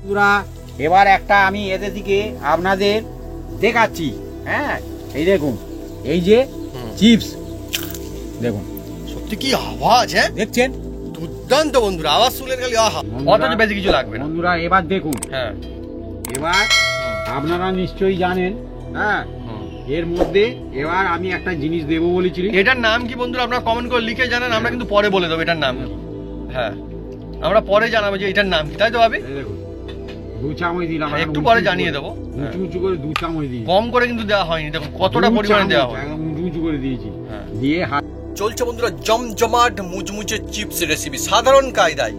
বন্ধুরা এবার একটা আমি এদের দিকে আপনাদের দেখাচ্ছি। হ্যাঁ এই দেখুন, এই যে চিপস দেখুন, সত্যি কি আওয়াজ! হ্যাঁ দেখছেন, দুর্দান্ত বন্ধুরা, আওয়াজ শুনলে খালি আহা, অত বেশি কিছু লাগবে না বন্ধুরা। এবার দেখুন, হ্যাঁ এবার আপনারা নিশ্চয়ই জানেন, হ্যাঁ এর মধ্যে এবার আমি একটা জিনিস দেবো বলেছি। এটার নাম কি বন্ধুরা আপনারা কমেন্ট করে লিখে জানান, আমরা কিন্তু পরে বলে দেবো এটার নাম। হ্যাঁ আমরা পরে জানাবো যে এটার নাম কি, তাই তো ভাবি? দেখুন 2 চামচ দিলাম, একটু পরে জানিয়ে দেবো। উঁচু উঁচু করে 2 চামচ দিই, কম করে কিন্তু দেওয়া হয়নি, দেখুন কতটা পরিমাণে দেওয়া হয়, উঁচু উঁচু করে দিয়েছি। দিয়ে চলছে বন্ধুরা জমজমাট মুচমুচে চিপস রেসিপি সাধারণ কায়দায়।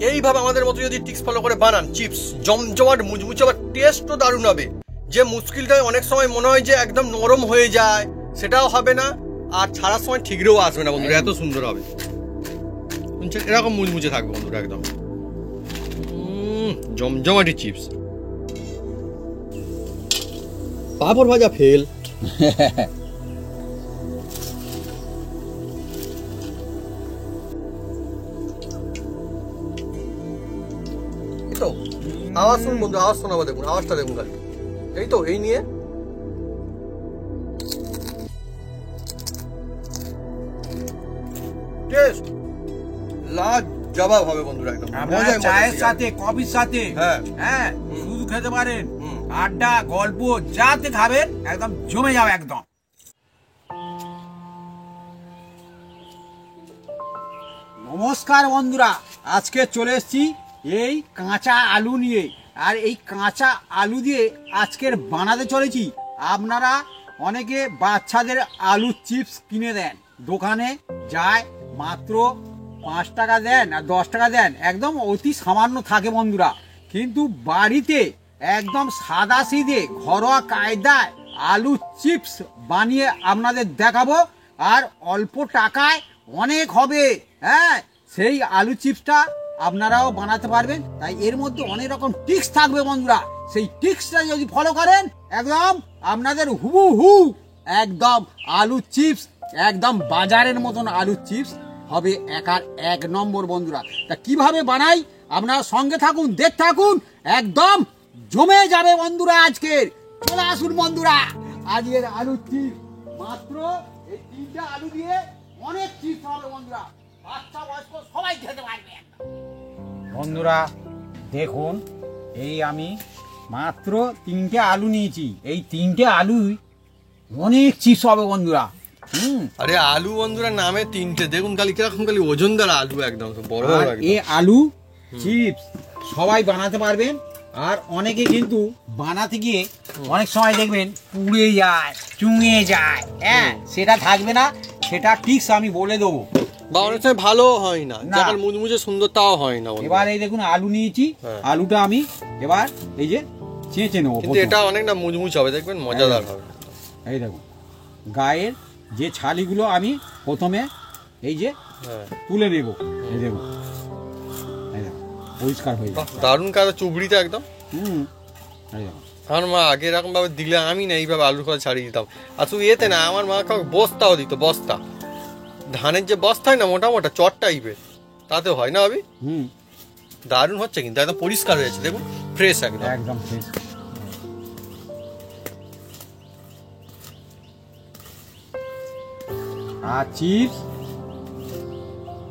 এইভাবে আমাদের মতো যদি টিপস ফলো করে বানান চিপস জমজমাট মুচমুচে, আবার টেস্টও দারুণ হবে। যে মুশকিলটা অনেক সময় মনে হয় যে একদম নরম হয়ে যায়, সেটাও হবে না, আর ছাড়ার সময় ঠিকরেও আসবে না বন্ধুরা, এত সুন্দর হবে। এরকম মুচমুচে থাকবে বন্ধুরা একদম জমজমাটি চিপস। পাঁপড় ভাজা ফেল। তো আওয়াজ শুনুন বন্ধু, আওয়াজ শোনাবো, দেখুন আওয়াজটা দেখুন খালি, এই তো এই নিয়ে টেস্ট লাজবাব হবে বন্ধুরা একদম। চায়ের সাথে কফির সাথে হ্যাঁ শুধু খেতে পারেন, আড্ডা গল্প যাতে খাবেন একদম জমে যাবে একদম। নমস্কার বন্ধুরা, আজকে চলে এসেছি এই কাঁচা আলু নিয়ে, আর এই কাঁচা আলু দিয়ে আজকের বানাতে চলেছি। আপনারা অনেকে বাচ্চাদের আলু চিপস কিনে দেন, দোকানে যায় মাত্র 5 টাকা দেন আর 10 টাকা দেন, একদম অতি সামান্য থাকে বন্ধুরা। কিন্তু বাড়িতে একদম সাদা সিধে ঘরোয়া কায়দায় আলু চিপস বানিয়ে আপনাদের দেখাবো, আর অল্প টাকায় অনেক হবে। হ্যাঁ সেই আলু চিপসটা আপনারাও বানাতে পারবেন, তাই এর মধ্যে অনেক রকম টিক্স থাকবে বন্ধুরা। সেই টিক্সটা যদি ফলো করেন একদম আপনাদের হুবহু একদম আলু চিপস, একদম বাজারের মতন আলু চিপস হবে, এক নম্বর বন্ধুরা। তা কিভাবে বানাই আপনারা সঙ্গে থাকুন, দেখতে থাকুন, একদম জমে যাবে বন্ধুরা। আজকের চলে আসুন বন্ধুরা, আজকের আলু চিপস মাত্র এই 3টে আলু দিয়ে অনেক চিপস হবে বন্ধুরা, বাচ্চা বয়স্ক সবাই খেতে পারবে বন্ধুরা। দেখুন এই আমি মাত্র 3টে আলু নিয়েছি, এই 3টে আলুই অনেক চিপস হবে বন্ধুরা। আরে আলু বন্ধুরা নামে 3টে, দেখুন খালি কিরকম খালি ওজনদার আলু, একদম বড় বড়। এই আলু চিপস সবাই বানাতে পারবেন, আর অনেকে কিন্তু বানাতে গিয়ে অনেক সময় দেখবেন পুড়ে যায়, চুঙে যায়, হ্যাঁ সেটা থাকবে না, সেটা টিক্স আমি বলে দেবো। বা অনেক সময় ভালো হয় না, যখন মুচমুচে সুন্দর তাও হয় না। এবার এই দেখুন আলু নিয়েছি, আলুটা আমি এবার এই যে চেঁচে নেবো, কিন্তু এটা অনেক না মুচমুচে হবে, দেখবেন মজাদার হবে। এই দেখুন গায়ের যে ছালিগুলো আমি প্রথমে এই যে তুলে নেব, এই দেখুন পরিষ্কার হয়ে যাবে, দারুণ কাজ চুবড়িতে একদম। এই দেখুন আমার মা আগে এরকম ভাবে দিলে, আমি না এইভাবে আলুর খোলা ছাড়িয়ে দিতাম। আর শুধু এতে না, আমার মা কাউকে বস্তাও দিত, বস্তা ধানের যে বস্তা হয় না মোটা মোটা চট টাইপের, তাতে হয় না ভাবি। দারুণ হচ্ছে কিন্তু, একদম পরিষ্কার হয়েছে, দেখুন ফ্রেশ একদম, একদম ফ্রেশ। আর চিপস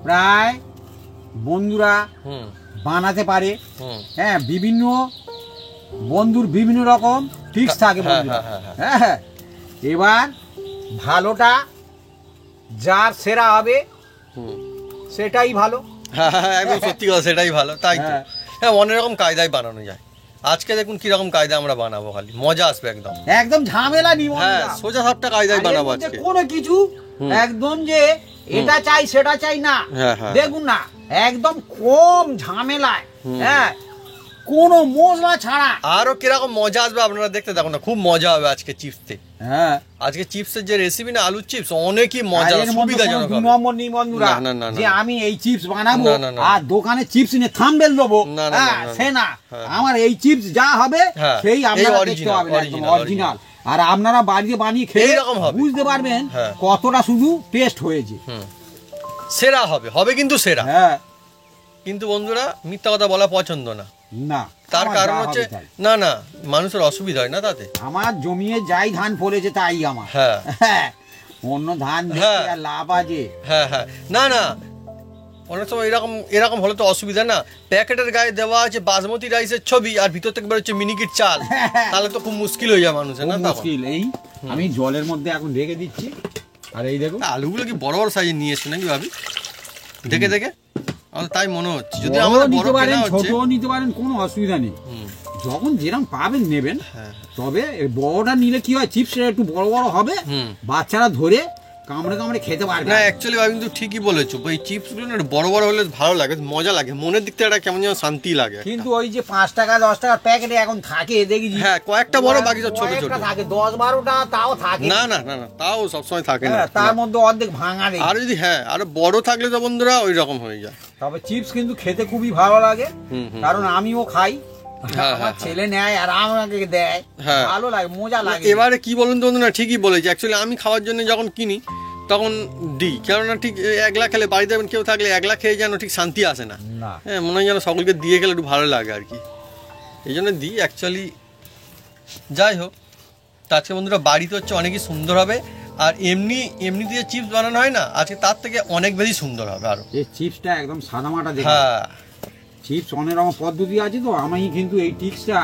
প্রায় বন্ধুরা বানাতে পারে, হ্যাঁ বিভিন্ন বন্ধুর বিভিন্ন রকম টিক্স থাকে বন্ধুরা। হ্যাঁ এবার ভালোটা যার সেরা হবে সেটাই ভালো। হ্যাঁ একদম সত্যি কথা, সেটাই ভালো। তাই তো, হ্যাঁ অনেক রকম কায়দায় বানানো যায়। আজকে দেখুন কিরকম কায়দা আমরা বানাবো, খালি মজা আসবে একদম, একদম ঝামেলা নিব। হ্যাঁ সোজা সাপটা কায়দায় বানাবো আজকে, কোনো কিছু একদম যে এটা চাই সেটা চাই না, দেখুন না একদম কম ঝামেলায়, হ্যাঁ কোনো মশলা ছাড়া। আরো কিরকম মজা আসবে আপনারা দেখতে থাকুন না, খুব মজা হবে আজকে চিপসে। হ্যাঁ আজকে চিপসের যে রেসিপি না, আলু চিপস অনেকই মজা, সুবিধাজনক। 2 নম্বর নেই বন্ধুরা যে আমি এই চিপস বানাবো আর দোকানে চিপস নিয়ে থাম্বনেল দেবো, সে না, আমার এই চিপস যা হবে সেই আপনারা দেখতে পাবেন, একদম অরিজিনাল। আর আপনারা বাড়িতে বানিয়ে খেয়ে বুঝতে পারবেন কতটা শুধু টেস্ট হয়েছে, সেরা হবে, হবে কিন্তু সেরা। হ্যাঁ কিন্তু বন্ধুরা মিথ্যা কথা বলা পছন্দ না, না, তার আমার কারণ যা হচ্ছে হবে তাই। না না মানুষের অসুবিধা হয় না তাতে। আমার জমিয়ে যাই ধান ফলেছে তাই আমার। হ্যাঁ হ্যাঁ, অন্য ধান দেখে হ্যাঁ। আর লাভ আছে? হ্যাঁ হ্যাঁ, না না অনেক সময় এরকম হলে তো অসুবিধা না। প্যাকেটের গায়ে দেওয়া আছে বাসমতি রাইসের ছবি আর ভিতর থেকে বেরোচ্ছে মিনিকিট চাল, তাহলে তো খুব মুশকিল হয়ে যায় মানুষের না খুব তখন। মুশকিল। এই আমি জলের মধ্যে এখন রেখে দিচ্ছি। আর এই দেখুন আলুগুলো কি বড় বড় সাইজে নিয়ে এসছে নাকি ভাবি? দেখে দেখে আমার তাই মনে হচ্ছে। যদি বড়ও আমাদের বড় নিতে পারেন, কেনা হচ্ছে, ছোটও নিতে পারেন, কোনো অসুবিধা নেই। যখন যেরকম পাবেন নেবেন। হ্যাঁ। তবে এই বড়টা নিলে কি হয়, চিপসটা একটু বড় বড় হবে, বাচ্চারা ধরে কামড়ে কামড়ে খেতে পারবে। না অ্যাকচুয়ালি ভাবি কিন্তু ঠিকই বলেছো, এই চিপসগুলো না একটু বড় বড় হলে ভালো লাগে, মজা লাগে, মনের দিক থেকে একটা কেমন যেন শান্তি লাগে। কিন্তু ওই যে 5 টাকা 10 টাকার প্যাকেটে এখন থাকে দেখি। হ্যাঁ, কয়েকটা বড়, বাকি সব ছোট ছোট থাকে, 10-12টা তাও থাকে। না না না না, তাও সবসময় থাকে না। তার মধ্যে অর্ধেক ভাঙা নেই। আর যদি আরো বড় থাকলে তো বন্ধুরা ওই রকম হয়ে যায়। তবে চিপস কিন্তু খেতে খুবই ভালো লাগে, কারণ আমিও খাই, আমার ছেলে নেয় আর আমাকে দেয়, ভালো লাগে, মজা লাগে। এবারে কি বলুন তো বন্ধুরা, ঠিকই বলেছি। অ্যাকচুয়ালি আমি খাওয়ার জন্য যখন কিনি তখন দিই, কেননা ঠিক একলা খেলে বাড়িতে কেউ থাকলে একলা খেয়ে যেন ঠিক শান্তি আসে না। হ্যাঁ, মনে হয় যেন সকলকে দিয়ে গেলে একটু ভালো লাগে আর কি, এই জন্য দিই অ্যাকচুয়ালি। যাই হোক, তো আজকে বন্ধুরা বাড়িতে হচ্ছে অনেকই সুন্দর হবে। আর এমনি দিয়ে চিপস বানানো হয় না, আজকে তার থেকে অনেক বেশি সুন্দর হবে আরো। এই চিপসটা একদম সাদামাটা দেখে। হ্যাঁ, চিপস অনেক রকম পদ্ধতি আছে, তো আমি কিন্তু এই টিপসটা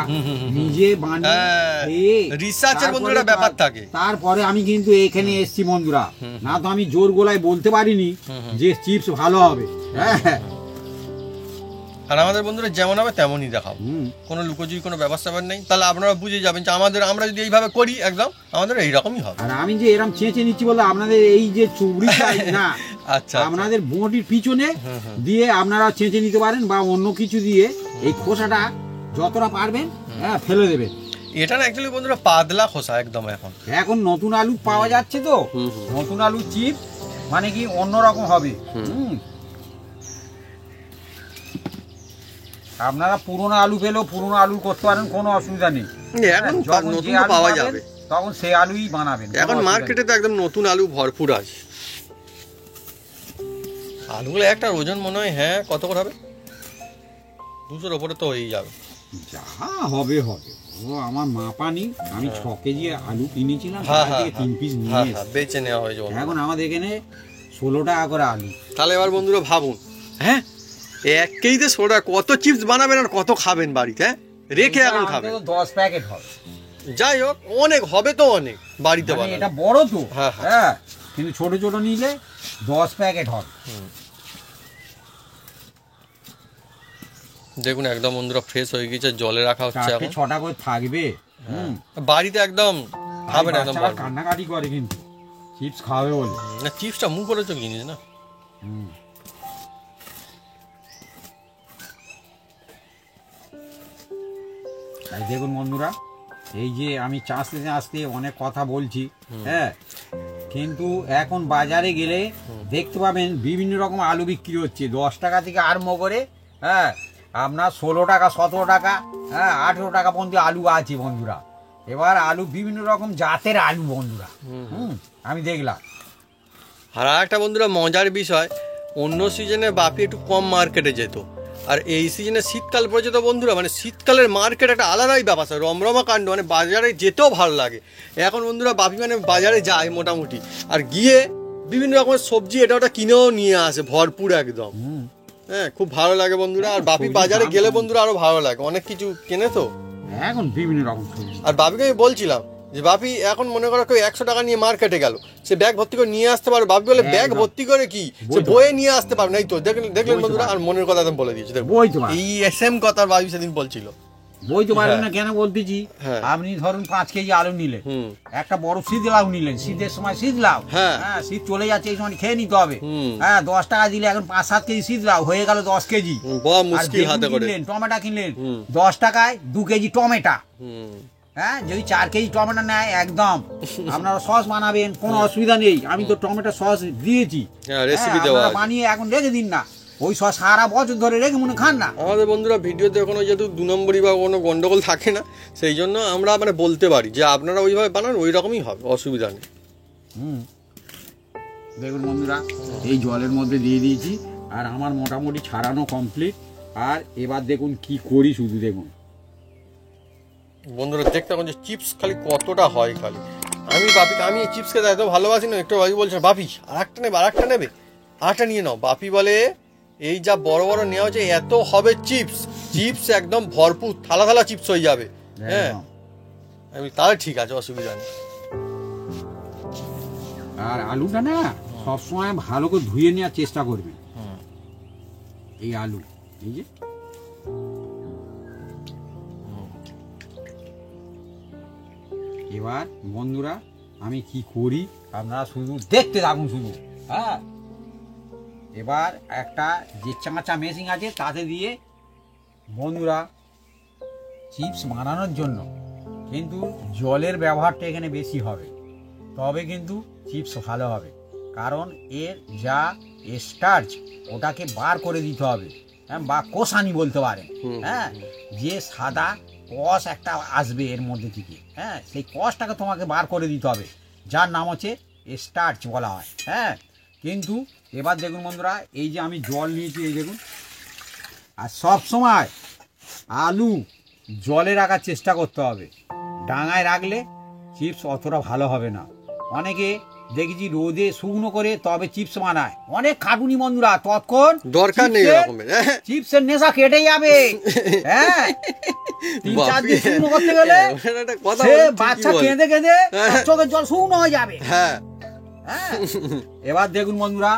নিজে বানিয়ে রিসার্চের বন্ধুরা ব্যাপার থাকে। তারপরে আমি কিন্তু এখানে এসছি বন্ধুরা, না তো আমি জোর গলায় বলতে পারিনি যে চিপস ভালো হবে। হ্যাঁ, আর আমাদের বন্ধুরা যেমন হবে তেমনই দেখাবো, কোনো লুকোচুরি কোনো ব্যাপার নেই। তাহলে আপনারা বুঝে যাবেন যে আমরা যদি এইভাবে করি একদম আমাদের এইরকমই হবে। আর আমি যে এরকম চেঁচে নিচ্ছি বলে আপনাদের এই যে চুবড়িটা না, আচ্ছা, আপনাদের বটির পিছনে দিয়ে আপনারা চেঁচে নিতে পারেন, বা অন্য কিছু দিয়ে এই খোসাটা যতটা পারবেন ফেলে দেবেন। এটা না অ্যাকচুয়ালি বন্ধুরা পাতলা খোসা একদম। এখন নতুন আলু পাওয়া যাচ্ছে, তো নতুন আলু চিপস মানে কি অন্যরকম হবে। আপনারা পুরোনো আলু পেলেও পুরোনো আলু করতে পারেন, কোনো অসুবিধা নেই। এখন নতুন পাওয়া যাবে, তখন সেই আলুই বানাবেন। এখন মার্কেটে তো একদম নতুন আলু ভরপুর আছে। আলুগুলো একটা ওজন মনে হয় কত করে হবে, 200-র উপরে তো হয়েই যাবে। যা হবে হবে, ও আমার মাপানি। আমি 6 কেজি আলু কিনেছিলাম, 3 পিস নিয়ে বেচে নেওয়া হয়েছে। এখন আমাদের এখানে 16 টাকা করে আলু। তাহলে এবার বন্ধুরা ভাবুন, 1 কেজিতে 16 টাকা, কত চিপস বানাবেন আর কত খাবেন বাড়িতে, রেখে এখন খাবেন। 10 প্যাকেট হবে। যাই হোক, অনেক হবে তো, অনেক বাড়িতে বানাবেন। এটা বড় তো, কিন্তু ছোট ছোট নিলে 10 প্যাকেট হবে। দেখুন একদম বন্ধুরা ফ্রেশ হয়ে গেছে, জলে রাখা হচ্ছে, এখন 6টা করে থাকবে। বাড়িতে একদম খাবেন একদম। কান্নাকাটি করে কিন্তু চিপস খাবে বলে। না, চিপসটা মুখ করেছো কি জিনিস না। দেখুন বন্ধুরা, এই যে আমি চাষতে আসতে অনেক কথা বলছি, কিন্তু এখন বাজারে গেলে দেখতে পাবেন বিভিন্ন রকম আলু বিক্রি হচ্ছে, 10 টাকা থেকে আরম্ভ করে আপনার 16 টাকা, 17 টাকা, 18 টাকা পর্যন্ত আলু আছে বন্ধুরা। এবার আলু বিভিন্ন রকম জাতের আলু বন্ধুরা, আমি দেখলাম। আর একটা বন্ধুরা মজার বিষয়, অন্য সিজনে বাপি একটু কম মার্কেটে যেত, আর এই সিজনে শীতকাল পড়েছে তো বন্ধুরা, মানে শীতকালের মার্কেট একটা আলাদাই ব্যাপার, রমরমা কাণ্ড, মানে বাজারে যেতেও ভালো লাগে। এখন বন্ধুরা বাপি মানে বাজারে যায় মোটামুটি, আর গিয়ে বিভিন্ন রকমের সবজি এটা ওটা কিনেও নিয়ে আসে ভরপুর একদম। খুব ভালো লাগে বন্ধুরা। আর বাপি বাজারে গেলে বন্ধুরা আরো ভালো লাগে, অনেক কিছু কেনে তো এখন বিভিন্ন রকম। আর বাপিকে আমি বলছিলাম যে বাপি এখন মনে করো কেউ 100 টাকা নিয়ে মার্কেটে গেল, সে ব্যাগ ভর্তি করে নিয়ে আসতে পারবে। বাপি বলে ব্যাগ ভর্তি করে কি, সে বয়ে নিয়ে আসতে পারবে না। এই তো দেখলেন বন্ধুরা, আর মনের কথা বলে দিয়েছে, এই সেম কথা বাপি সেদিন বলছিল। বই তো পারবেন না, কেন বলতেছি, আপনি ধরুন 5 কেজি আলু নিলেন, একটা বড় শীত লাউ নিলেন, শীতের সময় শীত লাউ, শীত চলে যাচ্ছে, এই সময় খেয়ে নিতে হবে। 10 টাকা দিলে এখন 5-7 কেজি শীত লাউ হয়ে গেল 10 কেজি। টমেটো কিনলেন 10 টাকায় 2 কেজি টমেটো। যদি 4 কেজি টমেটো নেয় একদম আপনারা সস বানাবেন, কোনো অসুবিধা নেই। আমি তো টমেটো সস দিয়েছি, বানিয়ে এখন রেখে দিন না, ওই সস সারা বছর ধরে রেখে মনে খান না। আমাদের বন্ধুরা ভিডিওতে কোনো যেহেতু 2 নম্বরই বা কোনো গন্ডগোল থাকে না, সেই জন্য আমরা মানে বলতে পারি যে আপনারা ওইভাবে বানান, ওই রকমই হবে, অসুবিধা নেই। দেখুন বন্ধুরা, এই জলের মধ্যে দিয়ে দিয়েছি, আর আমার মোটামুটি ছাড়ানো কমপ্লিট। আর এবার দেখুন কি করি, শুধু দেখুন বন্ধুরা দেখতে পাবেন যে চিপস খালি কতটা হয় খালি। আমি এই চিপস খেতে এত ভালোবাসি না, একটু বাপি বলছে বাপি আর একটা নেবে আর একটা নিয়ে নাও। বাপি বলে এই যা বড় বড় নেওয়া হচ্ছে এত হবে চিপস একদম ভরপুর থালা থালা চিপস হয়ে যাবে। হ্যাঁ আমি তাহলে ঠিক আছে, অসুবিধা নেই। আর আলুটা না সবসময় ভালো করে ধুয়ে নেওয়ার চেষ্টা করবেন। এই আলু, এই যে এবার বন্ধুরা আমি কি করি আপনারা শুধু দেখতে থাকুন শুধু। হ্যাঁ, এবার একটা যে চাঁচা মেশিন আছে তাতে দিয়ে বন্ধুরা চিপস বানানোর জন্য কিন্তু জলের ব্যবহারটা এখানে বেশি হবে, তবে কিন্তু চিপস ভালো হবে। কারণ এর যা স্টার্চ ওটাকে বার করে দিতে হবে, হ্যাঁ, বা কষানি বলতে পারেন। হ্যাঁ, যে সাদা কষ একটা আসবে এর মধ্যে থেকে, হ্যাঁ, সেই কষটাকে তোমাকে বার করে দিতে হবে, যার নাম হচ্ছে স্টার্চ বলা হয়। হ্যাঁ, কিন্তু এবার দেখুন বন্ধুরা, এই যে আমি জল নিয়েছি, এই দেখুন। আর সব সময় আলু জলে রাখার চেষ্টা করতে হবে, ডাঙায় রাখলে চিপস অতটা ভালো হবে না। অনেকে দেখেছি রোদে শুকনো করে তবে চিপস বানায়, অনেক খাটুনি বন্ধুরা, তৎক্ষণ দরকার নেই এরকমের। চিপসের নেশা কেটে যাবে। হ্যাঁ, 3-4 দিন শুকনো করতে গেলে সে বাচ্চা কেঁদে কেঁদে চোখের জল শুকনো হয়ে যাবে। হ্যাঁ, এবার দেখুন বন্ধুরা,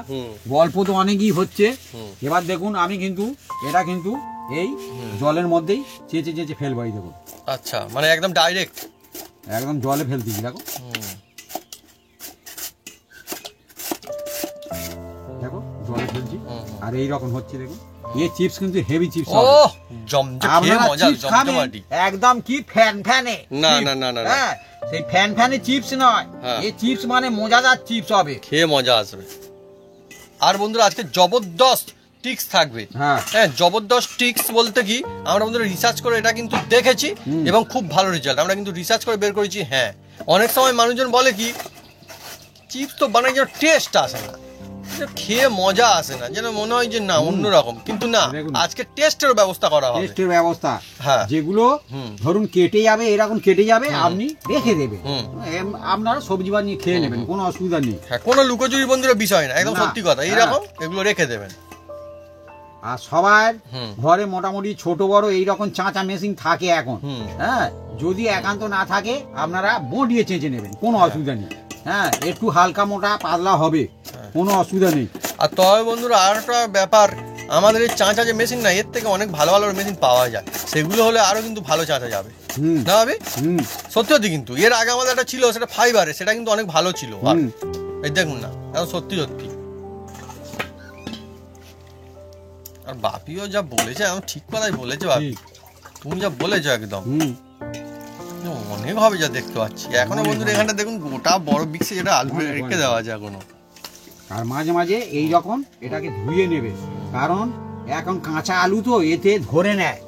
গল্প তো অনেকই হচ্ছে। এবার দেখুন আমি কিন্তু এটা কিন্তু এই জলের মধ্যেই চেঁচে চেঁচে ফেলবো। এই দেখুন, আচ্ছা, মানে একদম ডাইরেক্ট একদম জলে ফেলতেছি, দেখো দেখো জলে ফেলছি। আর এই রকম হচ্ছে, দেখুন এই চিপস কিন্তু হেভি চিপস হবে। ও জমজমাটি মজা, জমজমাটি একদম কি ফ্যানে না না না না। হ্যাঁ, সেই ফ্যানে চিপস নয়, এই চিপস মানে মজাদার চিপস হবে, খেয়ে মজা আসবে। আর বন্ধুরা আজকে জবরদস্ত টিক্স থাকবে। হ্যাঁ, জবরদস্ত টিক্স বলতে কি, আমরা বন্ধুরা রিসার্চ করে এটা কিন্তু দেখেছি এবং খুব ভালো রেজাল্ট আমরা কিন্তু রিসার্চ করে বের করেছি। হ্যাঁ, অনেক সময় মানুষজন বলে কি চিপস তো বানাই যেন টেস্ট আসে না, খেয়ে মজা আসে না, যেন মনে হয় যে না অন্যরকম, কিন্তু না, আজকে টেস্টের ব্যবস্থা করা হবে। টেস্টের ব্যবস্থা, হ্যাঁ, যেগুলো ধরুন কেটে যাবে, এরকম কেটে যাবে, আপনি রেখে দেবেন, আপনারা সবজি বানিয়ে খেয়ে নেবেন, কোনো অসুবিধা নেই। হ্যাঁ, কোনো লুকোচুরি বন্ধুরা বিষয় না, একদম সত্যি কথা, এইরকম এগুলো রেখে দেবেন। আর সবার ঘরে মোটামুটি ছোট বড় এইরকম চাঁচা মেশিন থাকে এখন। হ্যাঁ, যদি একান্ত না থাকে আপনারা বটিয়ে চেঁচে নেবেন, কোনো অসুবিধা নেই। হ্যাঁ, একটু হালকা মোটা পাতলা হবে, কোনো অসুবিধা নেই। আর তবে বন্ধুরা আর একটা ব্যাপার, আমাদের এই চাঁচা যে মেশিন না, এর থেকে অনেক ভালো ভালো মেশিন পাওয়া যায়, সেগুলো হলে আরো কিন্তু ভালো চাঁচা যাবে না হবে। সত্যি সত্যি, কিন্তু এর আগে আমাদের একটা ছিল, সেটা ফাইবারে, সেটা কিন্তু অনেক ভালো ছিল। আর এই দেখুন না, এখন সত্যি সত্যি। আর বাপিও যা বলেছে এখন ঠিক কথাই বলেছে বাপি, তুমি যা বলেছো একদম অনেক হবে যা দেখতে পাচ্ছি। এখনো বন্ধুরা এখানটা দেখুন গোটা বড় বিক্সে যেটা আলু রেখে দেওয়া আছে এখনো। আর মাঝে মাঝে এই রকম এটাকে ধুয়ে নেবে, কারণ এখন কাঁচা আলু তো এতে ধরে নেয়,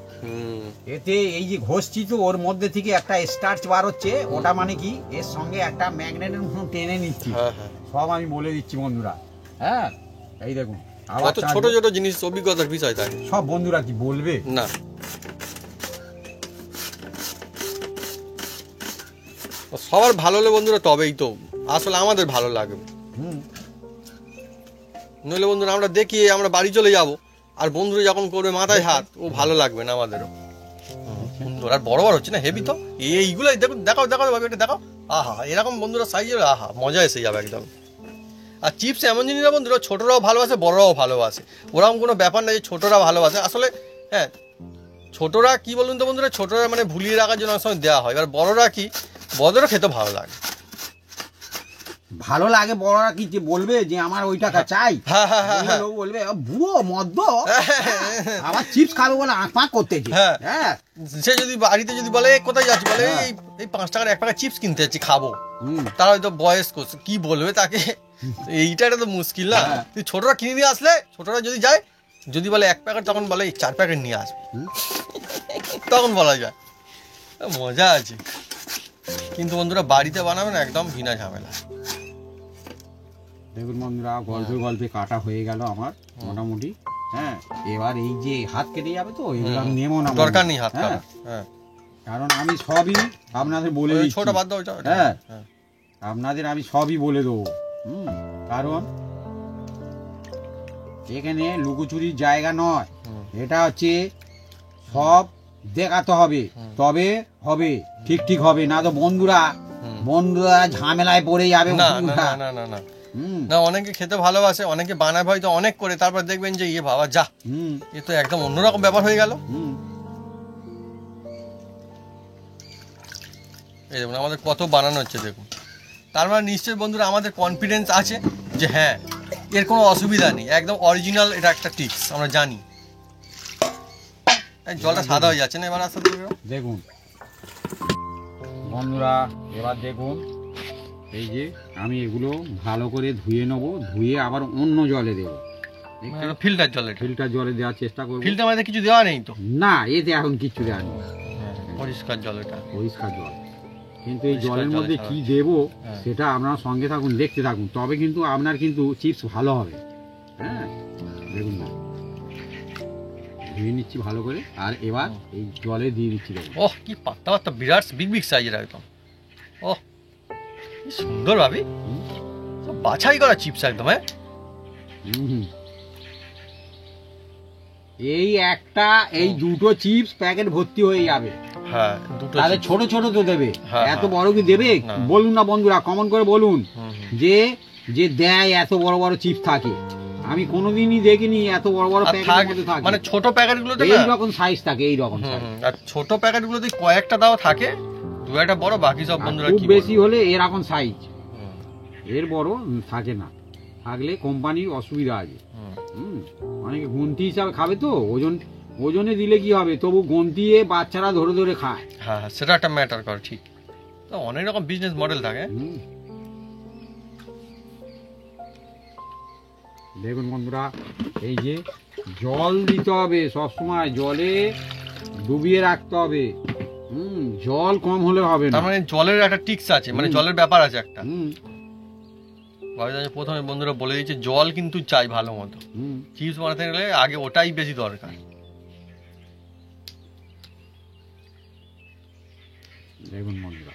এতে এই যে ঘষছি তো ওর মধ্যে থেকে একটা স্টার্চ বার হচ্ছে, ওটা মানে কি এর সঙ্গে একটা ম্যাগনেটের মতো টেনে নিচ্ছি। সব আমি বলে দিচ্ছি বন্ধুরা। হ্যাঁ, এই দেখুন কত ছোট ছোট জিনিস, অভিজ্ঞতার বিষয় থাকে, সব বন্ধুরা কি বলবে না। সবার ভালো হলে বন্ধুরা তবেই তো আসলে আমাদের ভালো লাগবে, নইলে বন্ধুরা আমরা দেখি আমরা বাড়ি চলে যাব, আর বন্ধুরা যখন করবে মাথায় হাত, ও ভালো লাগবে না আমাদেরও। সুন্দর আর বড় বড় হচ্ছে না, হেভি তো এইগুলো দেখুন, দেখাও দেখাও ভাবে, এটা দেখাও, আহা এরকম বন্ধুরা সাইজের, আহা মজা এসে যাবে একদম। আর চিপস এমন জিনিস না বন্ধুরা, ছোটরাও ভালোবাসে বড়রাও ভালোবাসে, ওরকম কোনো ব্যাপার না যে ছোটরা ভালোবাসে আসলে। হ্যাঁ, ছোটরা কি বলুন তো বন্ধুরা, ছোটরা মানে ভুলিয়ে রাখার জন্য অনেক সময় দেওয়া হয়, এবার বড়রা কি, বড়দেরও খেতে ভালো লাগে। ভালো লাগে, বড়রা কি যে বলবে যে আমার ওই টাকা চাই, বলবে বুড়ো মদ্য আবার চিপস খাবে বলে আঁক পাঁক করতেছে। হ্যাঁ, সে যদি বাড়িতে যদি বলে কোথায় যাচ্ছি, বলে এই 5 টাকার 1 প্যাকেট চিপস কিনতে যাচ্ছি খাবো, তারা হয়তো বয়স্ক কি বলবে তাকে, এইটা তো মুশকিল না। ছোটরা কিনে নিয়ে আসলে, ছোটরা যদি যায়, যদি বলে 1 প্যাকেট, তখন বলে 4 প্যাকেট নিয়ে আসবে, তখন বলা যায় মজা আছে। কিন্তু বন্ধুরা বাড়িতে বানাবেন একদম বিনা ঝামেলা। দেখুন বন্ধুরা, গল্পে গল্পে কাটা হয়ে গেল আমার মোটামুটি। হ্যাঁ, এবার এই যে হাত কেটে যাবে তো এগুলো আমি নেবো না, দরকার নেই হাত হ্যাঁ, কাটা। হ্যাঁ, কারণ আমি সবই আপনাদের বলে ওই দিচ্ছি। ছোট বাদ দাও ওটা। হ্যাঁ, হ্যাঁ, আপনাদের আমি সবই বলে দেবো। কারণ এখানে লুকোচুরির জায়গা নয়, এটা হচ্ছে সব দেখাতে হবে, তবে হবে ঠিক ঠিক হবে, না তো বন্ধুরা ঝামেলায় পড়ে যাবে না না বন্ধুরা। না না না না, অনেকে খেতে ভালোবাসে, অনেকে বানায় হয়তো অনেক করে, তারপর দেখবেন যে ইয়ে বাবা যা, এ তো একদম অন্যরকম ব্যাপার হয়ে গেল। এই দেখুন আমাদের কত বানানো হচ্ছে দেখুন। তার মানে নিশ্চয়ই বন্ধুরা আমাদের কনফিডেন্স আছে যে হ্যাঁ এর কোনো অসুবিধা নেই, একদম অরিজিনাল, এটা একটা টিপস আমরা জানি। জলটা সাদা হয়ে যাচ্ছে না এবার আস্তে আস্তে দেখুন বন্ধুরা, এবার দেখুন এই যে আমি এগুলো ভালো করে ধুয়ে নেবো, ধুয়ে আবার অন্য জলে দেবো, ফিল্টার জলে, ফিল্টার জলে দেওয়ার চেষ্টা করবো। ফিল্টার মধ্যে কিছু দেওয়া নেই তো? না, এতে এখন কিচ্ছু দেওয়া নেই, পরিষ্কার জল, এটা পরিষ্কার জল। কিন্তু এই জলের মধ্যে কি দেবো সেটা আপনারা সঙ্গে থাকুন, দেখতে থাকুন, তবে কিন্তু আপনার কিন্তু চিপস ভালো হবে। হ্যাঁ, দেখুন না, ধুয়ে নিচ্ছি ভালো করে, আর এবার এই জলে দিয়ে দিচ্ছি। দেখুন ওহ কি পাত্তা পাত্তা, বিরাট বিগ বিগ সাইজের একদম। ওহ কি সুন্দর ভাবি, সব বাছাই করা চিপস একদম। হ্যাঁ, এই একটা এই দুটো চিপস প্যাকেট ভর্তি হয়ে যাবে। হ্যাঁ, দুটো তাহলে ছোট ছোট তো দেবে, এত বড় কি দেবে? না। বলুন না বন্ধুরা, কমেন্ট করে বলুন যে যে দেয় এত বড় বড় চিপস থাকে। আমি কোনোদিনই দেখিনি এত বড় বড় প্যাকেটের মধ্যে থাকে। মানে ছোট প্যাকেট গুলোতে এই রকম সাইজ থাকে, এই রকম সাইজ। আর ছোট প্যাকেট গুলোতে কয়েকটা দাও থাকে, দু একটা বড়, বাকি সব বন্ধুরা খুব কি বেশি হলে এরকম সাইজ, এর বড় থাকে না, থাকলে কোম্পানির অসুবিধা আছে। অনেকে গুনতি হিসাবে খাবে তো, ওজনে দিলে কি হবে, তবু গন্তিয়ে বাচ্চারা ধরে ধরে খায়। হ্যাঁ, সেটা একটা ম্যাটার করে, ঠিক। তো অনেক রকম বিজনেস মডেল থাকে। দেখুন বন্ধুরা, এই যে জল দিতে হবে সবসময়, জলে ডুবিয়ে রাখতে হবে। জল কম হলে হবে না। তার মানে জলের একটা টিক্স আছে, মানে জলের ব্যাপার আছে একটা। প্রথমে বন্ধুরা বলে দিচ্ছে জল কিন্তু চাই ভালো মতো, চিপস বানাতে গেলে আগে ওটাই বেশি দরকার। দেখুন বন্ধুরা,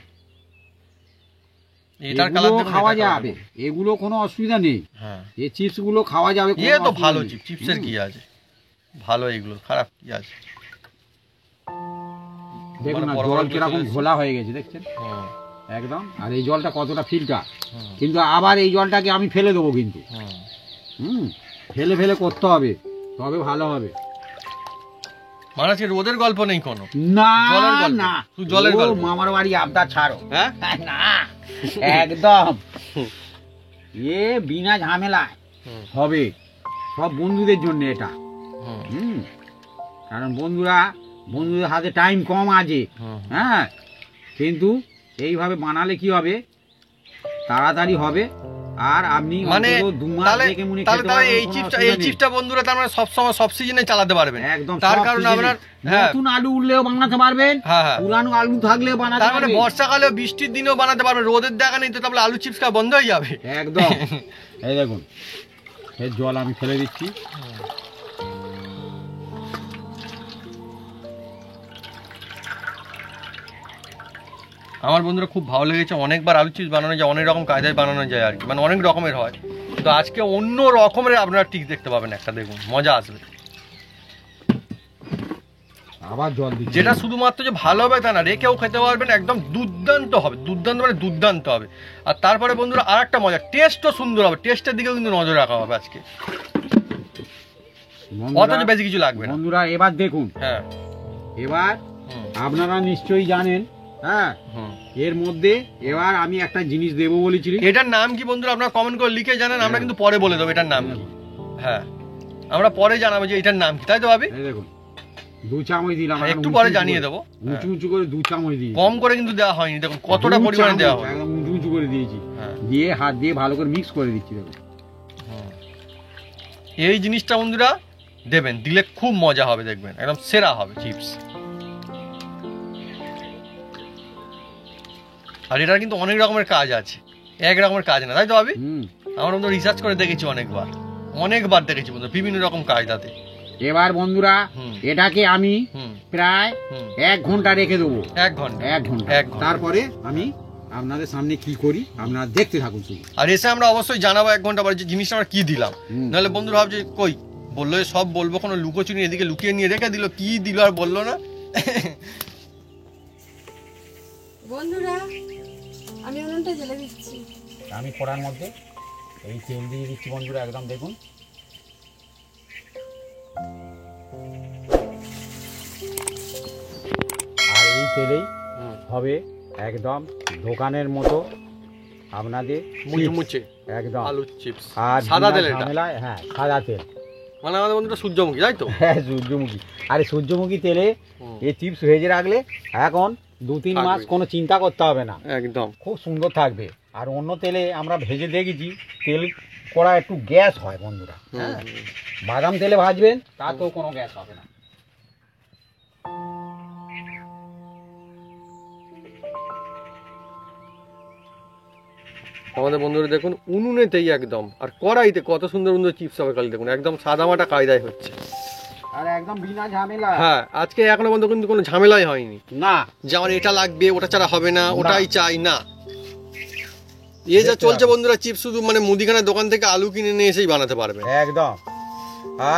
এটার কালার দেখুন, খাওয়া যাবে, এগুলো কোনো অসুবিধা নেই। হ্যাঁ, এই চিপস গুলো খাওয়া যাবে, এ তো ভালো চিপস, চিপসের কি আছে, ভালো, এগুলো খারাপ কি আছে? দেখুন না জল কিরকম ঘোলা হয়ে গেছে, দেখছেন একদম। আর এই জলটা কতটা ফিল্টার, কিন্তু আবার এই জলটাকে আমি ফেলে দেবো, কিন্তু ফেলে ফেলে করতে হবে, তবে ভালো হবে। মানে রোদের গল্প নেই কোনো, না না জলের গল্প। মামার বাড়ি আবদার ছাড়ো, হ্যাঁ না একদম এ বিনা ঝামেলায় হবে, সব বন্ধুদের জন্য এটা। কারণ বন্ধুদের হাতে টাইম কম আছে, হ্যাঁ, কিন্তু এইভাবে বানালে কি হবে, তাড়াতাড়ি হবে। আর আপনি মানে এই চিপসটা বন্ধুরা তার মানে সব সময় সব সিজনে চালাতে পারবেন একদম। তার কারণে আপনার নতুন আলু উঠলেও বানাতে পারবেন, পুরানো আলু থাকলেও বানাতে পারবেন, তার মানে বর্ষাকালে বৃষ্টির দিনেও বানাতে পারবেন, রোদের দেখা নেই তো, তাহলে আলু চিপস খাওয়া বন্ধ হয়ে যাবে একদম। এই দেখুন এর জল আমি ফেলে দিচ্ছি। আমার বন্ধুরা খুব ভালো লেগেছে, অনেকবার আলু চিপস বানানো যায়, অনেক রকম কায়দায় বানানো যায় আর কি, মানে অনেক রকমের হয়, তো আজকে অন্য রকমের আপনারা টিক্স দেখতে পাবেন একটা, দেখুন মজা আসবে। আবার জল দিচ্ছি, যেটা শুধুমাত্র যে ভালো হবে তা না, রেখেও খেতে পারবেন, একদম দুর্দান্ত হবে, দুর্দান্ত মানে দুর্দান্ত হবে। আর তারপরে বন্ধুরা আর একটা মজা, টেস্টও সুন্দর হবে, টেস্টের দিকেও কিন্তু নজর রাখা হবে আজকে, অথচ বেশি কিছু লাগবে না। বন্ধুরা এবার দেখুন, হ্যাঁ এবার আপনারা নিশ্চয়ই জানেন, হ্যাঁ এর মধ্যে এবার আমি একটা জিনিস দেবো বলেছিলাম, এটার নাম কি বন্ধুরা আপনারা কমেন্ট করে লিখে জানান, আমরা কিন্তু পরে বলে দেবো এটার নাম কি। হ্যাঁ, আমরা পরে জানাবো যে এটার নাম কি, তাই তো ভাবি? দেখুন 2 চামচ দিলাম, একটু পরে জানিয়ে দেবো, উঁচু উঁচু করে 2 চামচ দিই, কম করে কিন্তু দেওয়া হয়নি, দেখুন কতটা পরিমাণে দেওয়া হয়, একদম উঁচু উঁচু করে দিয়েছি, দিয়ে হাত দিয়ে ভালো করে মিক্স করে দিচ্ছি। দেখুন এই জিনিসটা বন্ধুরা দেবেন, দিলে খুব মজা হবে, দেখবেন একদম সেরা হবে চিপস। আর এটার কিন্তু অনেক রকমের কাজ আছে, এক রকমের কাজ না, তাই তো ভাবি? আমরা বন্ধু রিসার্চ করে দেখেছি অনেকবার দেখেছি বন্ধু, বিভিন্ন রকম কাজ তাতে। এবার বন্ধুরা হুম। এটাকে আমি হুম। প্রায় হুম। 1 ঘন্টা রেখে দেবো। 1 ঘন্টা 1 ঘন্টা। 1 ঘন্টা। তারপরে আমি আপনাদের সামনে কি করি আপনারা দেখতে থাকুন শুধু। আর এসে আমরা অবশ্যই জানাবো 1 ঘন্টা পরে যে জিনিসটা আমরা কি দিলাম। হুম। নাহলে বন্ধুরা ভাবছে কই বললো সব বলবো, কোনো লুকোচুরি এদিকে লুকিয়ে নিয়ে রেখে দিল, কি দিল আর বললো না। বন্ধুরা আমি উনুনটা জ্বেলে দিচ্ছি। আমি কড়ার মধ্যে এই তেল দিয়ে দিচ্ছি বন্ধুরা, একদম দেখুন। আর এই তেলেই হবে একদম দোকানের মতো আপনাদের মুচমুচে একদম আলু চিপস। আর সাদা বিনা তেল এটা। ঝামেলায়, হ্যাঁ সাদা তেল, মানে আমাদের বন্ধুরা সূর্যমুখী, তাই তো? হ্যাঁ সূর্যমুখী। আরে সূর্যমুখী তেলে হুম। এই চিপস ভেজে রাখলে এখন 2-3 মাস থাকবে। কোনো চিন্তা করতে হবে না, একদম। খুব সুন্দর থাকবে। আর অন্য তেলে আমরা ভেজে দেখেছি তেল কড়া একটু গ্যাস হয় বন্ধুরা। হ্যাঁ, বাদাম তেলে ভাজবেন তাতেও কোনো গ্যাস হবে না। আমাদের বন্ধুরা দেখুন উনুনেতেই একদম, আর কড়াইতে কত সুন্দর সুন্দর চিপস হবে খালি দেখুন, একদম সাদামাটা কায়দায় হচ্ছে। আর একদম বিনা ঝামেলা। হ্যাঁ, আজকে এখনো পর্যন্ত কিন্তু কোনো ঝামেলাই হয়নি না, যে আমার এটা লাগবে ওটা ছাড়া হবে না, না। ওটাই চাই না। এ যা চলছে বন্ধুরা, চিপস শুধু মানে মুদিখানার দোকান থেকে আলু কিনে নিয়ে এসেই বানাতে পারবে। একদম।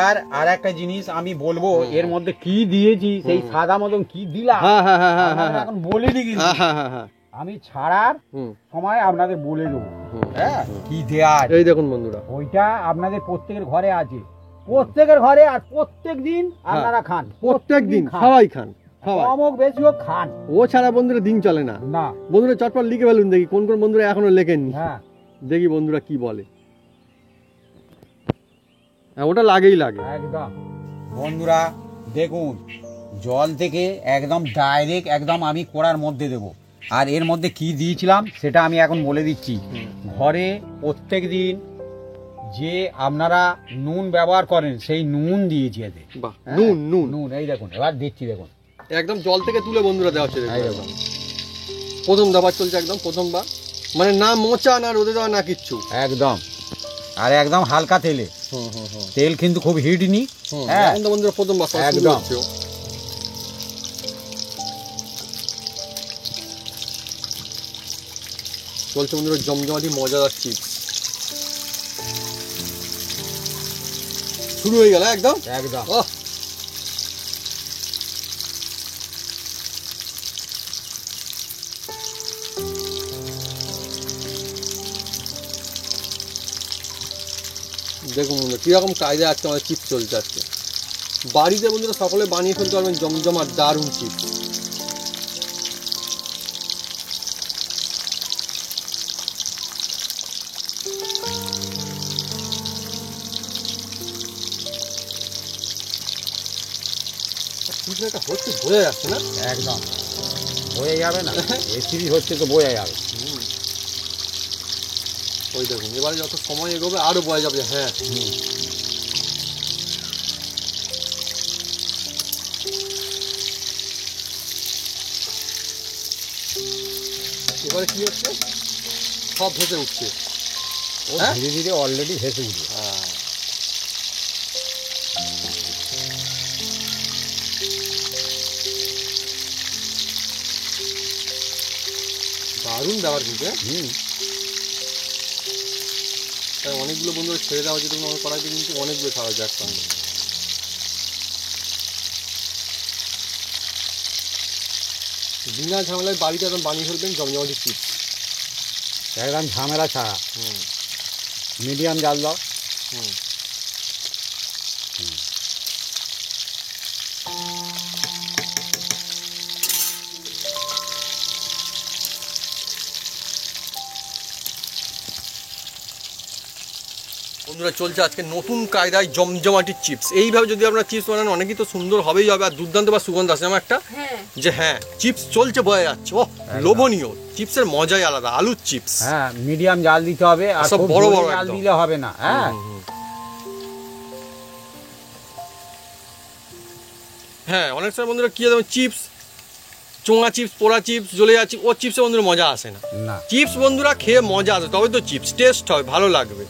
আর একটা জিনিস আমি বলবো, এর মধ্যে কি দিয়েছি সেই সাদা মতন কি দিলাম হ্যাঁ হ্যাঁ হ্যাঁ হ্যাঁ হ্যাঁ আপনাদের এখন বলিনি কিন্তু। হ্যাঁ হ্যাঁ হ্যাঁ। আমি ছাড়ার হুম। সময় আপনাদের বলে দেবো হুম। হ্যাঁ কি দেয়া আছে। এই দেখুন বন্ধুরা, ওইটা আপনাদের প্রত্যেকের ঘরে আছে, প্রত্যেকের ঘরে, আর প্রত্যেক দিন আপনারা খান, প্রত্যেক দিন খান। সবাই খান, সবাই। কম হোক বেশি হোক খান। ও ছাড়া বন্ধুরা দিন চলে না। না, বন্ধুরা চটপট লিখে ফেলুন দেখি কোন কোন বন্ধুরা এখনো লেখেননি। হ্যাঁ দেখি বন্ধুরা কি বলে। হ্যাঁ, ওটা লাগেই লাগে। একদম। বন্ধুরা দেখুন, জল থেকে একদম ডাইরেক্ট একদম আমি কড়ার মধ্যে দেব। আর এর মধ্যে কি দিয়েছিলাম সেটা আমি এখন বলে দিচ্ছি। ঘরে প্রত্যেক দিন যে আপনারা নুন ব্যবহার করেন সেই নুন দিয়েছি এতে। বাহ, হ্যাঁ, নুন নুন নুন এই দেখুন, এবার দিচ্ছি দেখুন। একদম জল থেকে তুলে বন্ধুরা দেওয়া হচ্ছে দেখুন, এই একদম প্রথম দাবার চলছে, একদম প্রথমবার, মানে না মোচা না রোদে দেওয়া না কিচ্ছু। একদম। আর একদম হালকা তেলে, হুম হুম হুম তেল কিন্তু খুব হিট নি। হুম। হ্যাঁ এখন তো বন্ধুরা প্রথমবার সব শুরু একদম। হচ্ছে। চলছে বন্ধুরা জমজমাটি মজাদার চিপস শুরু হয়ে গেল একদম একদম। ওহ, দেখুন বন্ধুরা কিরকম কায়দা আজকে আমাদের চিপস চলছে আজকে। বাড়িতে বন্ধুরা সকলে বানিয়ে ফেলতে পারবেন জমজমাট দারুণ চিপস। চিপসটা হচ্ছে বোঝা যাচ্ছে না। একদম বয়ে যাবে না, রেসিপি হচ্ছে তো বোঝা যাবে। ওই দেখুন এবারে যত সময় এগোবে আরো বোঝা যাবে। হ্যাঁ, এবারে কি হচ্ছে, সব ভেসে উঠছে। ও হ্যাঁ? ধীরে ধীরে অলরেডি ভেসে উঠবে। হ্যাঁ, দারুণ ব্যাপার কিন্তু। হুম। তাই অনেকগুলো বন্ধুরা ছেড়ে দেওয়া হচ্ছে, দেখুন আমার কড়াইতে কিন্তু অনেকগুলো ছাড়া যায় একসঙ্গে। বিনা ঝামেলায় বাড়িতে একদম বানিয়ে ফেলবেন জমজমাটি চিপস। একদম ঝামেলা ছাড়া। হুম মিডিয়াম জাল দাও। হুম। বন্ধুরা চলছে আজকে নতুন কায়দায় জমজমাটি চিপস। এইভাবে যদি আপনারা চিপস বানান অনেকই তো সুন্দর হবেই হবে, আর দুর্দান্ত বা সুগন্ধ আছে আমার একটা হ্যাঁ যে হ্যাঁ চিপস চলছে বোঝা যাচ্ছে। ও লোভনীয়, চিপসের মজাই আলাদা। আলুর চিপস হ্যাঁ, মিডিয়াম জাল দিতে হবে, আর সব খুব বড় জোরে বড় জাল একদম। দিলে হবে না। হ্যাঁ হ্যাঁ, অনেক সময় বন্ধুরা কি হয় চিপস চোঙা চিপস পোড়া চিপস জ্বলে যাচ্ছে, ও চিপসে বন্ধুরা মজা আসে না। না। চিপস বন্ধুরা খেয়ে মজা আসে তবে তো চিপস টেস্ট হয়, ভালো লাগবে।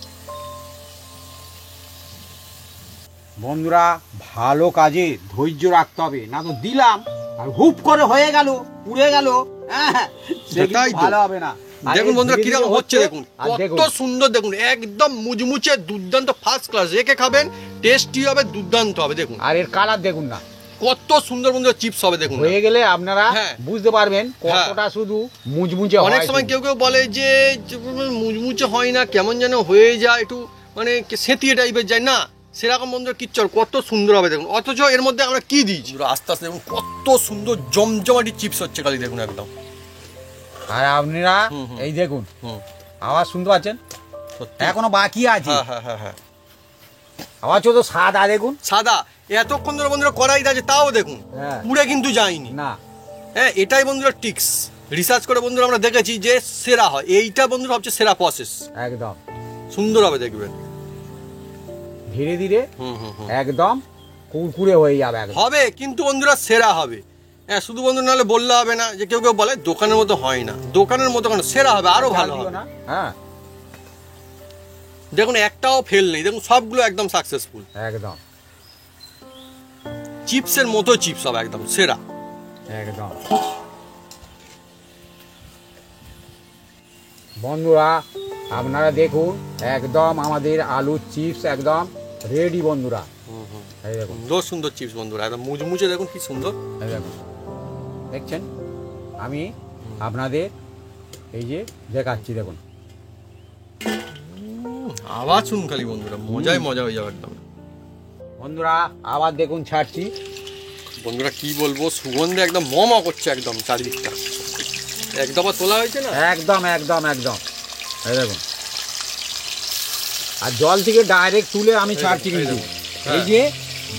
বন্ধুরা ভালো কাজে ধৈর্য রাখতে হবে, না তো দিলাম আর হুপ করে হয়ে গেল, পুড়ে গেল, সেটাই তো। ভালো হবে না। আর দেখুন এই বন্ধুরা ধীরে ধীরে কিরকম হচ্ছে দেখুন, আর দেখুন কত সুন্দর দেখুন, একদম মুচমুচে দুর্দান্ত ফার্স্ট ক্লাস। রেখে খাবেন, টেস্টি হবে, দুর্দান্ত হবে। দেখুন আর এর কালার দেখুন না, কত সুন্দর বন্ধুরা চিপস হবে দেখুন। হয়ে গেলে আপনারা হ্যাঁ। বুঝতে পারবেন হ্যাঁ। কতটা শুধু মুচমুচে হয়। অনেক সময় কেউ কেউ বলে যে মুচমুচে হয় না, কেমন যেন হয়ে যায়, একটু মানে সেঁতিয়ে টাইপের যায় না, সেরকম বন্ধুরা কিচ্ছু হবে, কত সুন্দর হবে দেখুন। অথচ এর মধ্যে আমরা কি দিয়েছি আস্তে আস্তে দেখুন কত সুন্দর জমজমাটি চিপস হচ্ছে খালি দেখুন একদম। আর আপনারা হুম, হুম। এই দেখুন হুম, আওয়াজ শুনতে পাচ্ছেন, সত্যি। এখনো বাকি আছে। হ্যাঁ হ্যাঁ হ্যাঁ হ্যাঁ, আওয়াজ তো সাদা দেখুন। সাদা এতক্ষণ ধরে বন্ধুরা কড়াইতে আছে, তাও দেখুন হ্যাঁ। পুড়ে কিন্তু যায়নি। না হ্যাঁ, এটাই বন্ধুরা টিক্স, রিসার্চ করে বন্ধুরা আমরা দেখেছি যে সেরা হয় এইটা বন্ধুরা, সবচেয়ে সেরা প্রসেস। একদম সুন্দর হবে দেখবেন, ধীরে ধীরে হুম হুম হুম একদম কুরকুরে হয়ে যাবে একদম। হবে, কিন্তু বন্ধুরা সেরা হবে। হ্যাঁ, শুধু বন্ধু নাহলে বললে হবে না, যে কেউ কেউ বলে দোকানের মতো হয় না, দোকানের মতো কেন, সেরা হবে, আরো ভালো হবে। না হ্যাঁ দেখুন একটাও ফেল নেই, দেখুন সবগুলো একদম সাকসেসফুল, একদম চিপসের মতো চিপস হবে একদম সেরা। একদম। বন্ধুরা আপনারা দেখুন একদম আমাদের আলুর চিপস একদম রেডি বন্ধুরা। এই দেখুন, সুন্দর সুন্দর চিপস বন্ধুরা, একদম মুচমুচে দেখুন কি সুন্দর। এই দেখুন দেখছেন, আমি আপনাদের এই যে দেখাচ্ছি দেখুন। আওয়াজ শুনুন খালি বন্ধুরা, মজাই মজা হয়ে যাবে একদম। বন্ধুরা আবার দেখুন ছাড়ছি। বন্ধুরা কি বলবো, সুগন্ধে একদম ম করছে একদম চারিদিকটা, একদম তোলা হয়েছে না একদম একদম একদম। এই দেখুন, আর জল থেকে ডাইরেক্ট তুলে আমি ছাড়ছি এই কিন্তু। দেখুন। এই যে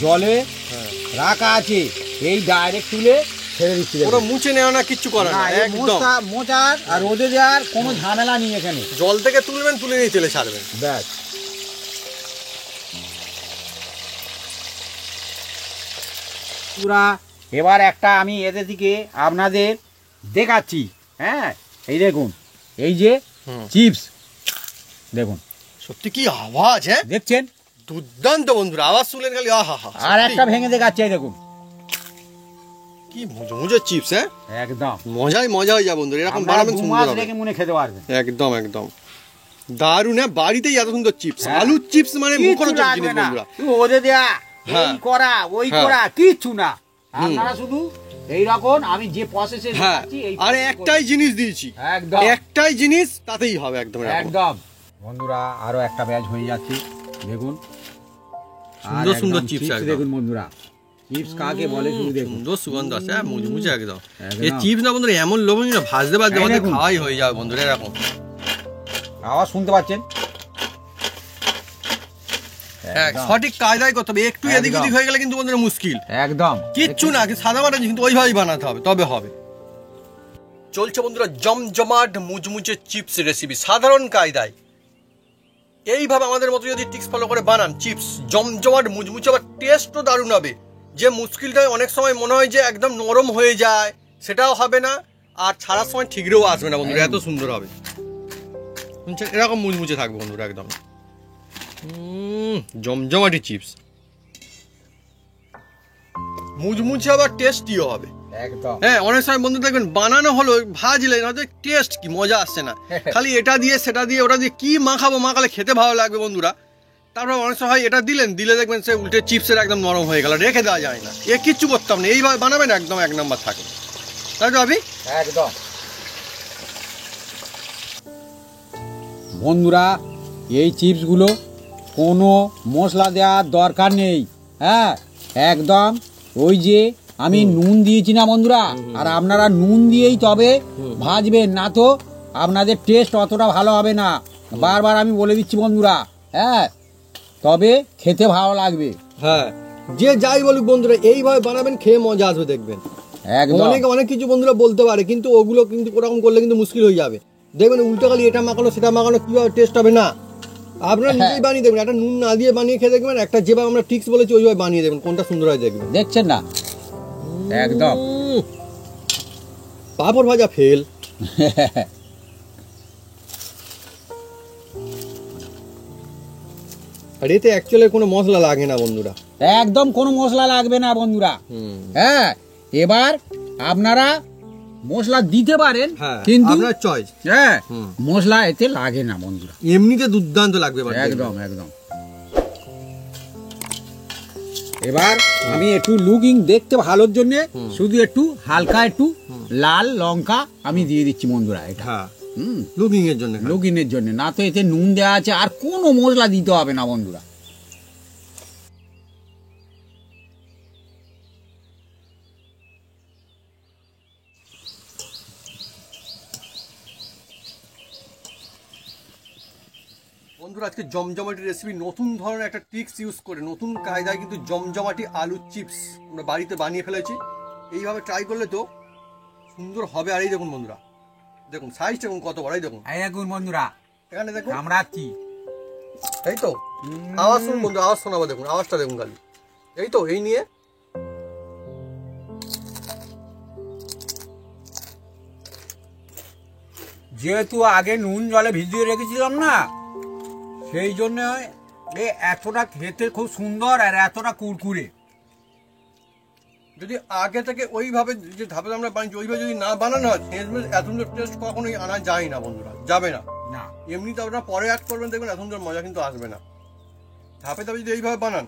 জলে হ্যাঁ, রাখা আছে, এই ডাইরেক্ট তুলে ছেড়ে দিচ্ছি দেখুন। ওটা মুছে নেওয়া না, কিচ্ছু করার না, না, এই একদম মোচার আর রোদে দেওয়ার কোনো ঝামেলা নেই এখানে। জল থেকে তুলবেন, তুলে নিয়ে তেলে ছাড়বেন। ব্যাস। পুরা এবার একটা আমি এদের দিকে আপনাদের দেখাচ্ছি। হ্যাঁ এই দেখুন, এই যে হুম। চিপস দেখুন, সত্যি কি আওয়াজ, হ্যাঁ দেখছেন। দুর্দান্ত বন্ধুরা, আওয়াজ শুনলেন খালি আহা হা। আর একটা ভেঙে দেখাচ্ছি, এই দেখুন কি মুজমুজে চিপস, হ্যাঁ একদম। মজাই মজা হয়ে যায় বন্ধুরা, এরকম আপনারা বানাবেন 2 সুন্দর মাস হবে রেখে মনে খেতে পারবেন। একদম একদম দারুণ। হ্যাঁ, বাড়িতেই এত সুন্দর চিপস, হ্যাঁ। আলুর চিপস মানে কিচ্ছু মুখরোচক লাগবে জিনিস না, বন্ধুরা। রোদে দেয়া হ্যাঁ। এই করা ওই হ্যাঁ। করা কিচ্ছু না। আপনারা শুধু এইরকম আমি যে প্রসেসে হ্যাঁ, আর একটাই জিনিস দিয়েছি, একদম একটাই জিনিস, তাতেই হবে একদম এরকম। একদম। বন্ধুরা আরো একটা ব্যাচ হয়ে যাচ্ছে দেখুন। সুন্দর আর সুন্দর একদম চিপস চিপস একদম। দেখুন বন্ধুরা, চিপস কাকে বলে শুধু দেখুন। সুন্দর সুগন্ধ আছে, হ্যাঁ মুজমুজে একদম। একদম। এই চিপস না বন্ধুরা এমন লোভনীয় না, ভাজতে ভাজতে এই আমাদের দেখুন। খাওয়াই হয়ে যাবে বন্ধুরা এরকম। আওয়াজ শুনতে পাচ্ছেন? হ্যাঁ, একদম। সঠিক কায়দায় করতে হবে, একটু এদিক একদম। ওদিক হয়ে গেলে কিন্তু বন্ধুরা মুশকিল। একদম কিচ্ছু না, সাদা মাটা কিন্তু ওইভাবেই বানাতে হবে, তবে হবে। চলছে বন্ধুরা জমজমাট মুচমুচে চিপস রেসিপি সাধারণ কায়দায়। এইভাবে আমাদের মতো যদি টিক্স ফলো করে বানান চিপস জমজমাট মুচমুচে, আবার টেস্টও দারুণ হবে। যে মুশকিলটা অনেক সময় মনে হয় যে একদম নরম হয়ে যায়, সেটাও হবে না, আর ছাড়ার সময় ঠিকরেও আসবে না বন্ধুরা, এত সুন্দর হবে। শুনছেন, এরকম মুচমুচে থাকবে বন্ধুরা একদম। জমজমাটি চিপস মুচমুচে আবার টেস্টিও হবে একদম। হ্যাঁ। অনেক সময় বন্ধু দেখবেন বানানো হলো, ভাজলেন, হয়তো টেস্ট কি মজা আসছে না, খালি এটা দিয়ে সেটা দিয়ে ওটা দিয়ে কি মাখাবো, মাখালে খেতে ভালো লাগবে বন্ধুরা। তারপর অনেক সময় এটা দিলেন, দিলে দেখবেন সে উল্টে চিপসের একদম নরম হয়ে গেল, রেখে দেওয়া যায় না। এ কিচ্ছু করতাম না, এইভাবে বানাবেন একদম 1 নাম্বার থাকে, তাই তো আপনি? একদম। বন্ধুরা এই চিপসগুলো কোনো মশলা দেওয়ার দরকার নেই। হ্যাঁ একদম, ওই যে আমি নুন দিয়েছি না বন্ধুরা, আর আপনারা নুন দিয়েই তবে ভাজবেন, না তো আপনাদের টেস্ট অতটা ভালো হবে না। বারবার আমি বলে দিচ্ছি বন্ধুরা, হ্যাঁ তবে খেতে ভালো লাগবে। হ্যাঁ, যে যাই বলুক বন্ধুরা, এইভাবে বানাবেন, খেয়ে মজা আসবে দেখবেন। একদম অনেকে অনেক কিছু বন্ধুরা বলতে পারে, কিন্তু ওগুলো কিন্তু ওরকম করলে কিন্তু মুশকিল হয়ে যাবে। দেখবেন উল্টো খালি এটা মাখানো সেটা মাখানো, কিভাবে টেস্ট হবে না। আপনারা নিজেই বানিয়ে দেখবেন, একটা নুন না দিয়ে বানিয়ে খেয়ে দেখবেন, একটা যেভাবে আমরা টিক্স বলেছি ওইভাবে বানিয়ে দেবেন, কোনটা সুন্দর হয় দেখবেন। দেখছেন না একদম। পাঁপড় ভাজা ফেল। আর এতে অ্যাকচুয়ালি কোনো মশলা লাগে না বন্ধুরা। একদম কোনো মশলা লাগবে না বন্ধুরা। হুম। হ্যাঁ, এবার আপনারা মশলা দিতে পারেন, হ্যাঁ, কিন্তু আপনার চয়েস। হ্যাঁ, হুম। মশলা এতে লাগে না বন্ধুরা। এমনিতে দুর্দান্ত লাগবে এবার একদম একদম। এবার আমি একটু লুকিং দেখতে ভালোর জন্য শুধু একটু হালকা একটু লাল লঙ্কা আমি দিয়ে দিচ্ছি বন্ধুরা, এটা হ্যাঁ, লুকিং এর জন্য। লুকিংয়ের জন্য, না তো এতে নুন দেওয়া আছে, আর কোনো মশলা দিতে হবে না বন্ধুরা। বন্ধুরা, আজকে জমজমাটি রেসিপি, নতুন ধরনের একটা ট্রিক্স ইউজ করে নতুন কায়দায় কিন্তু জমজমাটি আলু চিপস আমরা বাড়িতে বানিয়ে ফেলেছি। এইভাবে ট্রাই করলে তো সুন্দর হবে। আর এই দেখুন বন্ধুরা, দেখুন সাইজটা দেখুন কত বড়, এই দেখুন, এই দেখুন বন্ধুরা, এখানে দেখুন কামড়াচ্ছি, এই তো আওয়াজ শুনুন বন্ধু, আওয়াজ শোনাবো, দেখুন আওয়াজটা দেখুন খালি, এই তো এই নিয়ে যেহেতু আগে নুন জলে ভিজিয়ে রেখেছিলাম না, সেই জন্য এতটা খেতে খুব সুন্দর আর এতটা কুরকুরে। যদি আগে থেকে ওইভাবে যে ধাপে আমরা বানিয়েছি ওইভাবে যদি না বানানো হয়, এত সুন্দর টেস্ট কখনোই আনা যায় না বন্ধুরা, যাবে না। না, এমনিতে আপনারা পরে অ্যাড করবেন, দেখবেন এত সুন্দর মজা কিন্তু আসবে না। ধাপে ধাপে যদি এইভাবে বানান,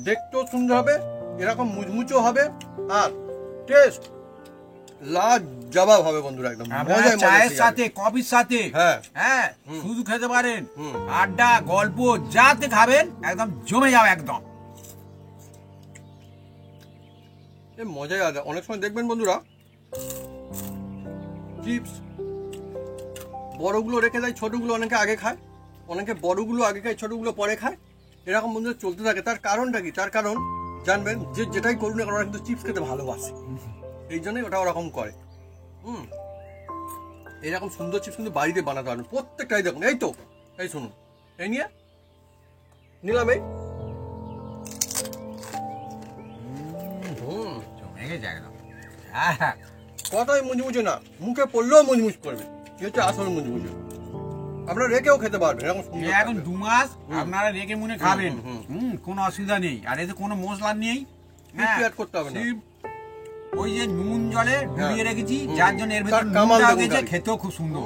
দেখতেও সুন্দর হবে, এরকম মুচমুচো হবে, আর টেস্ট লাজবাব হবে বন্ধুরা, একদম মজায় চায়ের মজা। সাথে, কফির সাথে, হ্যাঁ হ্যাঁ, শুধু খেতে পারেন, হুম। আড্ডা গল্প যাতে খাবেন একদম জমে যাবে একদম। এ মজাই আলাদা। অনেক সময় দেখবেন বন্ধুরা, চিপস বড়গুলো রেখে দেয়, ছোটগুলো অনেকে আগে খায়, অনেকে বড়গুলো আগে খায়, ছোটগুলো পরে খায়, এরকম বন্ধুরা চলতে থাকে। তার কারণটা কি? তার কারণ জানবেন, যে যেটাই করুন না, ওরা কিন্তু চিপস খেতে ভালোবাসে, এই জন্যই ওটা ওরকম করে। এরকম সুন্দর চিপস কিন্তু বাড়িতে বানাতে পারবেন প্রত্যেকটাই। দেখুন এই তো, এই শুনুন, এই নিয়ে নিলাম, এই জমে গেছে একদম। হ্যাঁ, কথাই মুচমুচে না, মুখে পড়লেও মুচমুচ করবে, কি হচ্ছে আসল মুচমুচে। আপনারা রেখেও খেতে পারবেন, এরকম সুন্দর এখন থাকবে। 2 মাস আপনারা রেখে মনে খাবেন, হুম, কোনো অসুবিধা নেই। আর এতে কোনো মশলা নেই, কিছু add করতে হবে না। সির্ফ ওই যে নুন জলে ডুবিয়ে রেখেছি, হুম। যার জন্য এর তার ভেতর কামাল নুনটা দেখুন গেছে, খালি। খেতেও খুব সুন্দর।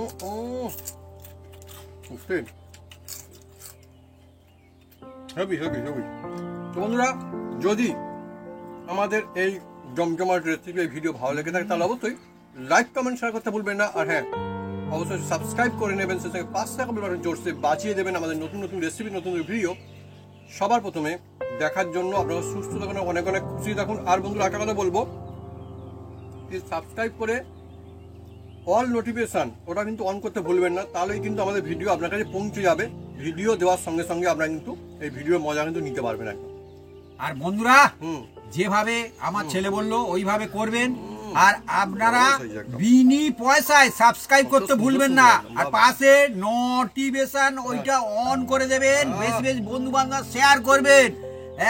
Heavy heavy heavy. তো বন্ধুরা, যদি আমাদের এই জমজমাট রেসিপি এই ভিডিও ভালো লেগে থাকে, তাহলে অবশ্যই লাইক কমেন্ট শেয়ার করতে ভুলবেন না। আর হ্যাঁ, অবশ্যই সাবস্ক্রাইব করে নেবেন, সে সঙ্গে 5 টাকা বাটন জোরসে বাঁচিয়ে দেবেন আমাদের নতুন নতুন রেসিপি, নতুন নতুন ভিডিও সবার প্রথমে দেখার জন্য। আপনারা সুস্থ থাকুন, অনেক অনেক খুশি থাকুন। আর বন্ধুরা, একটা কথা বলবো, সাবস্ক্রাইব করে অল নোটিফিকেশন ওটা কিন্তু অন করতে ভুলবেন না, তাহলেই কিন্তু আমাদের ভিডিও আপনার কাছে পৌঁছে যাবে। ভিডিও দেওয়ার সঙ্গে সঙ্গে আপনারা কিন্তু এই ভিডিওর মজা কিন্তু নিতে পারবেন একদম। আর বন্ধুরা, হুম, যেভাবে আমার ছেলে বললো ওইভাবে করবেন। আর আপনারা একদম। বিনি পয়সায় সাবস্ক্রাইব করতে সুন্দর ভুলবেন সুন্দর না, একদম, আর বাবা। পাশে নোটিফিকেশন ওইটা অন করে দেবেন, বেশি বেশি বন্ধু বান্ধব শেয়ার করবেন,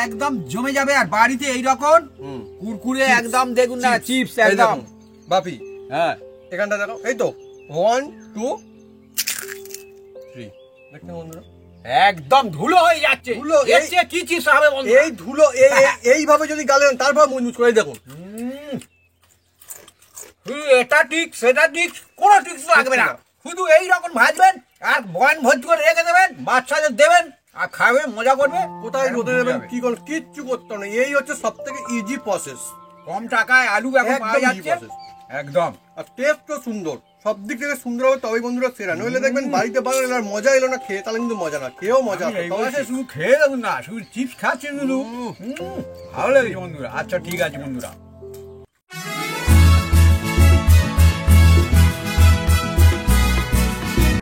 একদম জমে যাবে। আর বাড়িতে এইরকম হুম। কুরকুরে Chips, একদম দেখুন না, চিপস এই একদম। দেখুন, বাপি হ্যাঁ, এখানটা দেখো, এই তো 1 2 3 দেখতে বন্ধুরা, একদম ধুলো হয়ে যাচ্ছে। ধুলো, এর চেয়ে কি চিপস হবে বন্ধু? এই ধুলো এইভাবে যদি গালেন, তারপর মুচমুচ করে দেখুন। এটা ঠিক সেটা ঠিক, কোনো টিক্স লাগবে না, শুধু এইরকম ভাজবেন আর বয়ান ভর্তি করে রেখে দেবেন, বাচ্চাদের দেবেন আর খাবে, মজা করবে। কোথায় রোদে দেবেন, কি করবেন, কিচ্ছু করতে হবে না। এই হচ্ছে সব থেকে ইজি প্রসেস, কম টাকায় আলু এখন একদম পাওয়া easy যাচ্ছে, process। একদম। আর টেস্টও সুন্দর, সব দিক থেকে সুন্দর হবে, তবেই বন্ধুরা সেরা। নইলে দেখবেন বাড়িতে বানালে আর মজা এলো না খেয়ে, তাহলে কিন্তু মজা না, খেয়েও মজা আমি আসে, এই তবে বয়সে ঠিক। শুধু খেয়ে দেখুন না, শুধু চিপস খাচ্ছেন শুধু। ভালো লেগেছে বন্ধুরা। আচ্ছা ঠিক আছে বন্ধুরা।